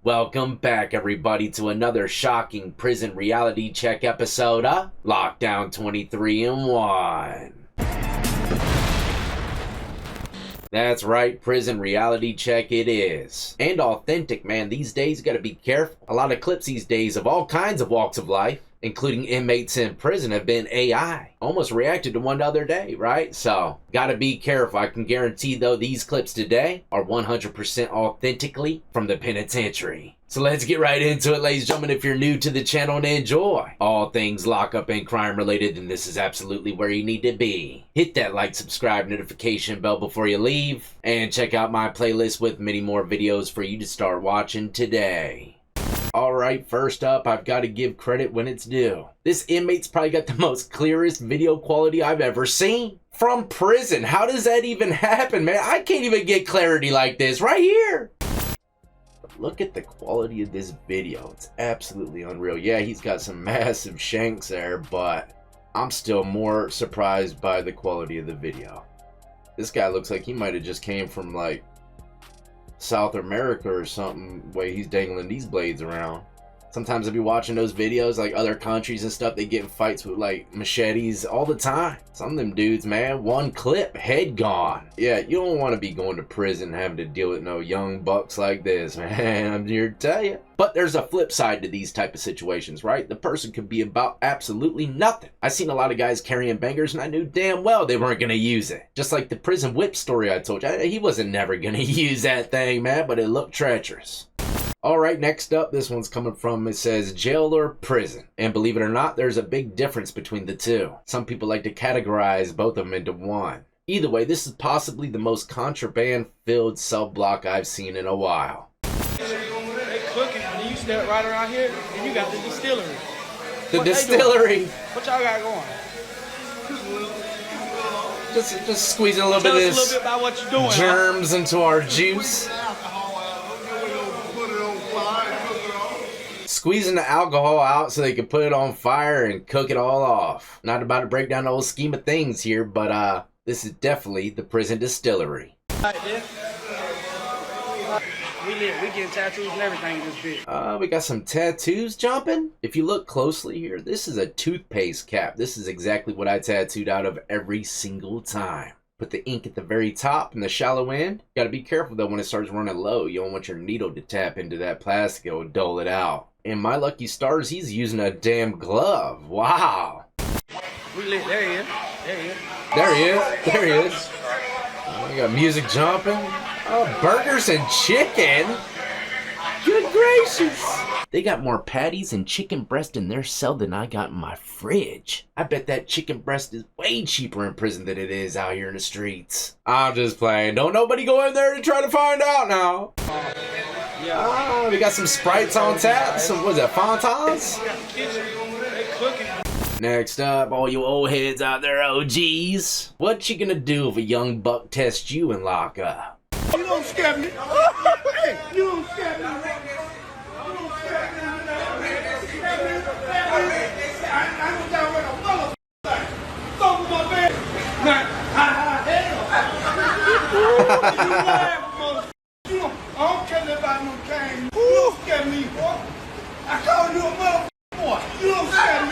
Welcome back, everybody, to another shocking prison reality check episode of Lockdown 23 in 1. That's right, prison reality check it is. And authentic, man. These days, you gotta be careful. A lot of clips these days of all kinds of walks of life, including inmates in prison, have been AI. Almost reacted to one the other day, right? So, gotta be careful. I can guarantee, though, these clips today are 100% authentically from the penitentiary. So let's get right into it, ladies and gentlemen. If you're new to the channel and enjoy all things lockup and crime related, then this is absolutely where you need to be. Hit that like, subscribe, notification bell before you leave, and check out my playlist with many more videos for you to start watching today. Alright, first up, I've got to give credit when it's due. This inmate's probably got the most clearest video quality I've ever seen. From prison, how does that even happen, man? I can't even get clarity like this right here. Look at the quality of this video. It's absolutely unreal. Yeah, he's got some massive shanks there, but I'm still more surprised by the quality of the video. This guy looks like he might have just came from like South America or something, way he's dangling these blades around. Sometimes I'll be watching those videos, like other countries and stuff, they get in fights with like machetes all the time. Some of them dudes, man, one clip, head gone. Yeah, you don't want to be going to prison having to deal with no young bucks like this, man. I'm here to tell you. But there's a flip side to these type of situations, right? The person could be about absolutely nothing. I seen a lot of guys carrying bangers and I knew damn well they weren't going to use it. Just like the prison whip story I told you. He wasn't never going to use that thing, man, but it looked treacherous. Alright, next up, this one's coming from, it says jail or prison. And believe it or not, there's a big difference between the two. Some people like to categorize both of them into one. Either way, this is possibly the most contraband-filled cell block I've seen in a while. They cooking, and you step right around here, and you got the distillery. The distillery? What y'all got going? Just squeezing a little bit of this a little bit about what you're doing, germs into our juice. Squeezing the alcohol out so they can put it on fire and cook it all off. Not about to break down the whole scheme of things here, but this is definitely the prison distillery. Right there. We getting tattoos and everything this bit. We got some tattoos jumping. If you look closely here, this is a toothpaste cap. This is exactly what I tattooed out of every single time. Put the ink at the very top and the shallow end. Gotta be careful though when it starts running low. You don't want your needle to tap into that plastic. It'll dull it out. And my lucky stars, he's using a damn glove. Wow. We lit. There he is. There he is. There he is. There he is. We got music jumping. Oh, burgers and chicken. Good gracious. They got more patties and chicken breast in their cell than I got in my fridge. I bet that chicken breast is way cheaper in prison than it is out here in the streets. I'm just playing. Don't nobody go in there to try to find out now. We got some Sprites on tap. Some, what is that, Fontans? Next up, all you old heads out there, OGs. What you gonna do if a young buck tests you in lockup? You don't scare me. Hey, you don't scare me. I don't care about no game. You don't scare me, boy. I call you a motherfucker, boy. You don't scare me.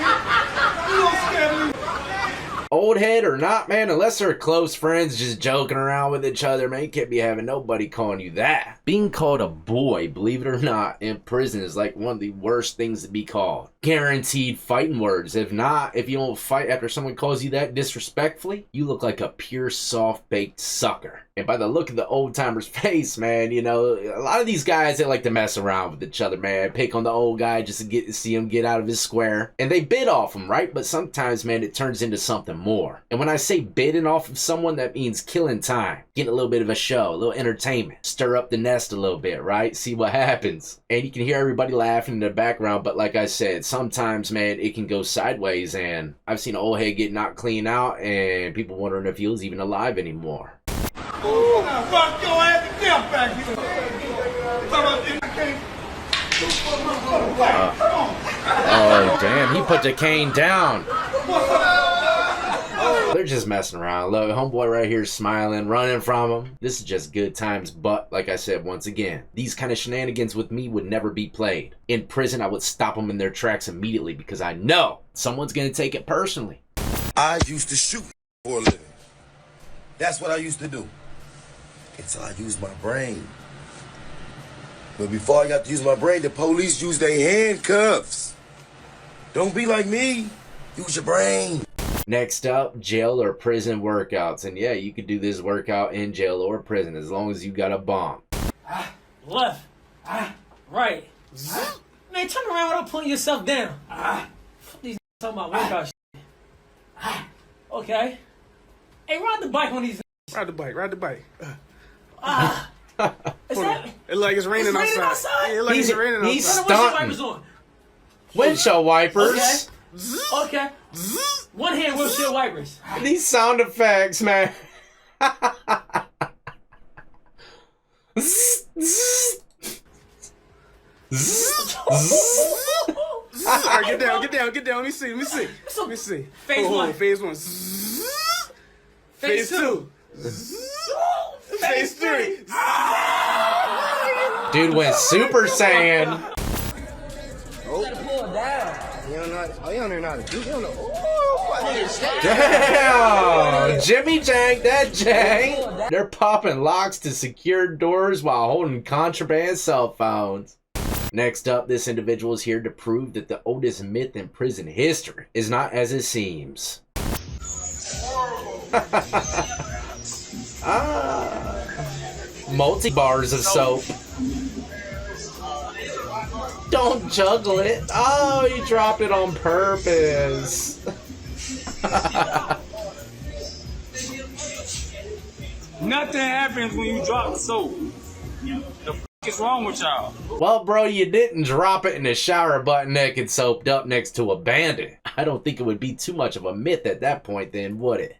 You don't scare me. Old head or not, man, unless they're close friends just joking around with each other, man, you can't be having nobody calling you that. Being called a boy, believe it or not, in prison is like one of the worst things to be called. Guaranteed fighting words. If not, if you don't fight after someone calls you that disrespectfully, you look like a pure soft-baked sucker. And by the look of the old-timer's face, man, you know, a lot of these guys, they like to mess around with each other, man. Pick on the old guy just to see him get out of his square. And they bid off him, right? But sometimes, man, it turns into something more. And when I say bidding off of someone, that means killing time. Getting a little bit of a show, a little entertainment. Stir up the nest a little bit, right? See what happens. And you can hear everybody laughing in the background, but like I said, sometimes, man, it can go sideways. And I've seen an old head get knocked clean out and people wondering if he was even alive anymore. Ooh, fuck your ass to death back here. Oh, damn, he put the cane down. What's up? They're just messing around. Look, homeboy right here smiling, running from him. This is just good times, but like I said, once again, these kind of shenanigans with me would never be played. In prison, I would stop them in their tracks immediately because I know someone's gonna take it personally. I used to shoot for a living. That's what I used to do. Until I used my brain. But before I got to use my brain, the police used their handcuffs. Don't be like me. Use your brain. Next up, jail or prison workouts. And yeah, you could do this workout in jail or prison as long as you got a bomb. Left. Right. Man, turn around without putting yourself down. Fuck these talking about workout shit. Okay. Hey, ride the bike on these. Ride the bike. Ride the bike. Is that? It's like it's raining outside. Yeah, like it's raining He's outside. Windshield stunting. wipers on. Windshield wipers. Okay. One hand windshield wipers. These sound effects, man. Alright, get down. Let me see. Phase one. Phase one. Phase two. Phase three. Dude went Super Saiyan. Damn! Jimmy Jank, that Jank! They're popping locks to secure doors while holding contraband cell phones. Next up, this individual is here to prove that the oldest myth in prison history is not as it seems. Multi-bars of soap. Don't juggle it. Oh, you dropped it on purpose. Nothing happens when you drop soap. The f is wrong with y'all? Well, bro, you didn't drop it in the shower butt naked soaped up next to a bandit. I don't think it would be too much of a myth at that point then, would it?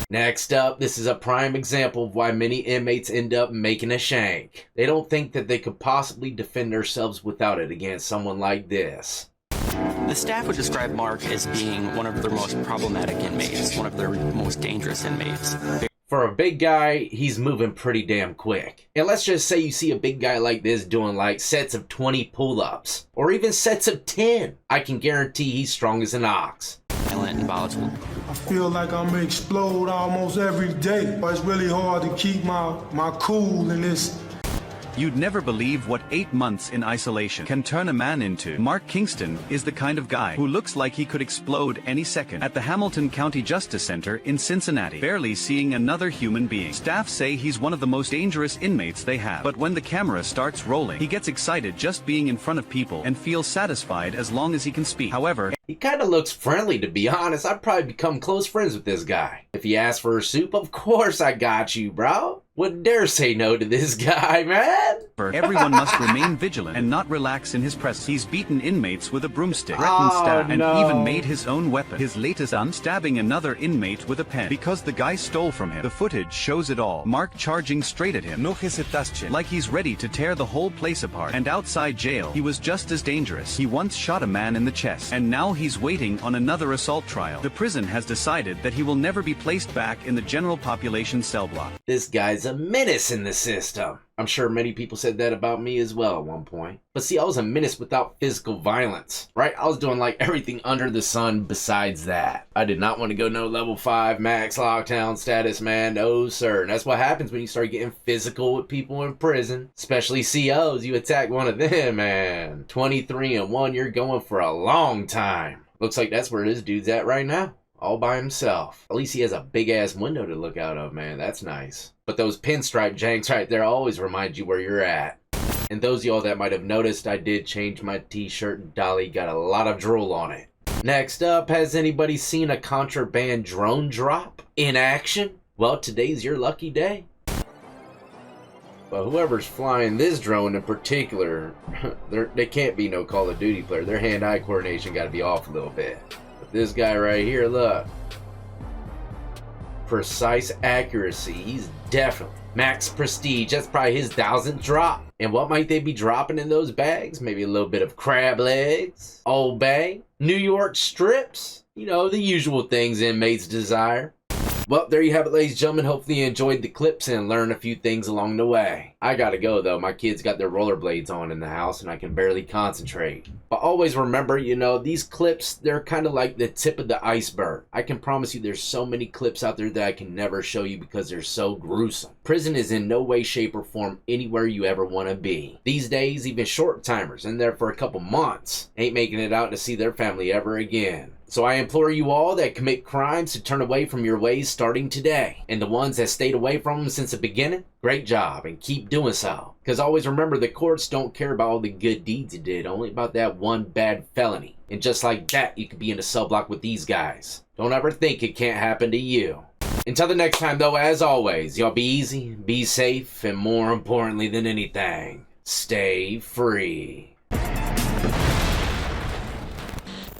Next up, this is a prime example of why many inmates end up making a shank. They don't think that they could possibly defend themselves without it against someone like this. The staff would describe Mark as being one of their most problematic inmates, one of their most dangerous inmates. For a big guy, he's moving pretty damn quick. And let's just say you see a big guy like this doing like sets of 20 pull-ups, or even sets of 10. I can guarantee he's strong as an ox. Violent and volatile. I feel like I'm gonna explode almost every day. But it's really hard to keep my cool in this. You'd never believe what 8 months in isolation can turn a man into. Mark Kingston is the kind of guy who looks like he could explode any second at the Hamilton County Justice Center in Cincinnati, barely seeing another human being. Staff say he's one of the most dangerous inmates they have, but when the camera starts rolling, he gets excited just being in front of people and feels satisfied as long as he can speak. However, he kind of looks friendly, to be honest. I'd probably become close friends with this guy. If he asks for a soup, of course I got you, bro. Wouldn't dare say no to this guy, man. Everyone must remain vigilant and not relax in his presence. He's beaten inmates with a broomstick, threatened staff, and even made his own weapon. His latest stabbing another inmate with a pen because the guy stole from him. The footage shows it all. Mark charging straight at him, like he's ready to tear the whole place apart. And outside jail, he was just as dangerous. He once shot a man in the chest, and now he's waiting on another assault trial. The prison has decided that he will never be placed back in the general population cell block. This guy's a menace in the system. I'm sure many people said that about me as well at one point. But see, I was a menace without physical violence, right? I was doing like everything under the sun besides that. I did not want to go no level 5 max lockdown status, man. No, sir. And that's what happens when you start getting physical with people in prison, especially COs. You attack one of them, man. 23-1, you're going for a long time. Looks like that's where this dude's at right now. All by himself. At least he has a big-ass window to look out of, man. That's nice. But those pinstripe janks right there always remind you where you're at. And those of y'all that might have noticed, I did change my t-shirt. Dolly got a lot of drool on it. Next up, has anybody seen a contraband drone drop in action? Well, today's your lucky day. But whoever's flying this drone in particular, they can't be no Call of Duty player. Their hand-eye coordination got to be off a little bit. This guy right here, look. Precise accuracy. He's definitely max prestige. That's probably his 1000th drop. And what might they be dropping in those bags? Maybe a little bit of crab legs, Old Bay, New York strips. You know, the usual things inmates desire. Well, there you have it, ladies and gentlemen. Hopefully you enjoyed the clips and learned a few things along the way. I gotta go, though. My kids got their rollerblades on in the house, and I can barely concentrate. But always remember, you know, these clips, they're kind of like the tip of the iceberg. I can promise you there's so many clips out there that I can never show you because they're so gruesome. Prison is in no way, shape, or form anywhere you ever want to be. These days, even short-timers in there for a couple months ain't making it out to see their family ever again. So I implore you all that commit crimes to turn away from your ways starting today. And the ones that stayed away from them since the beginning, great job and keep doing so. Because always remember, the courts don't care about all the good deeds you did, only about that one bad felony. And just like that, you could be in a cell block with these guys. Don't ever think it can't happen to you. Until the next time though, as always, y'all be easy, be safe, and more importantly than anything, stay free.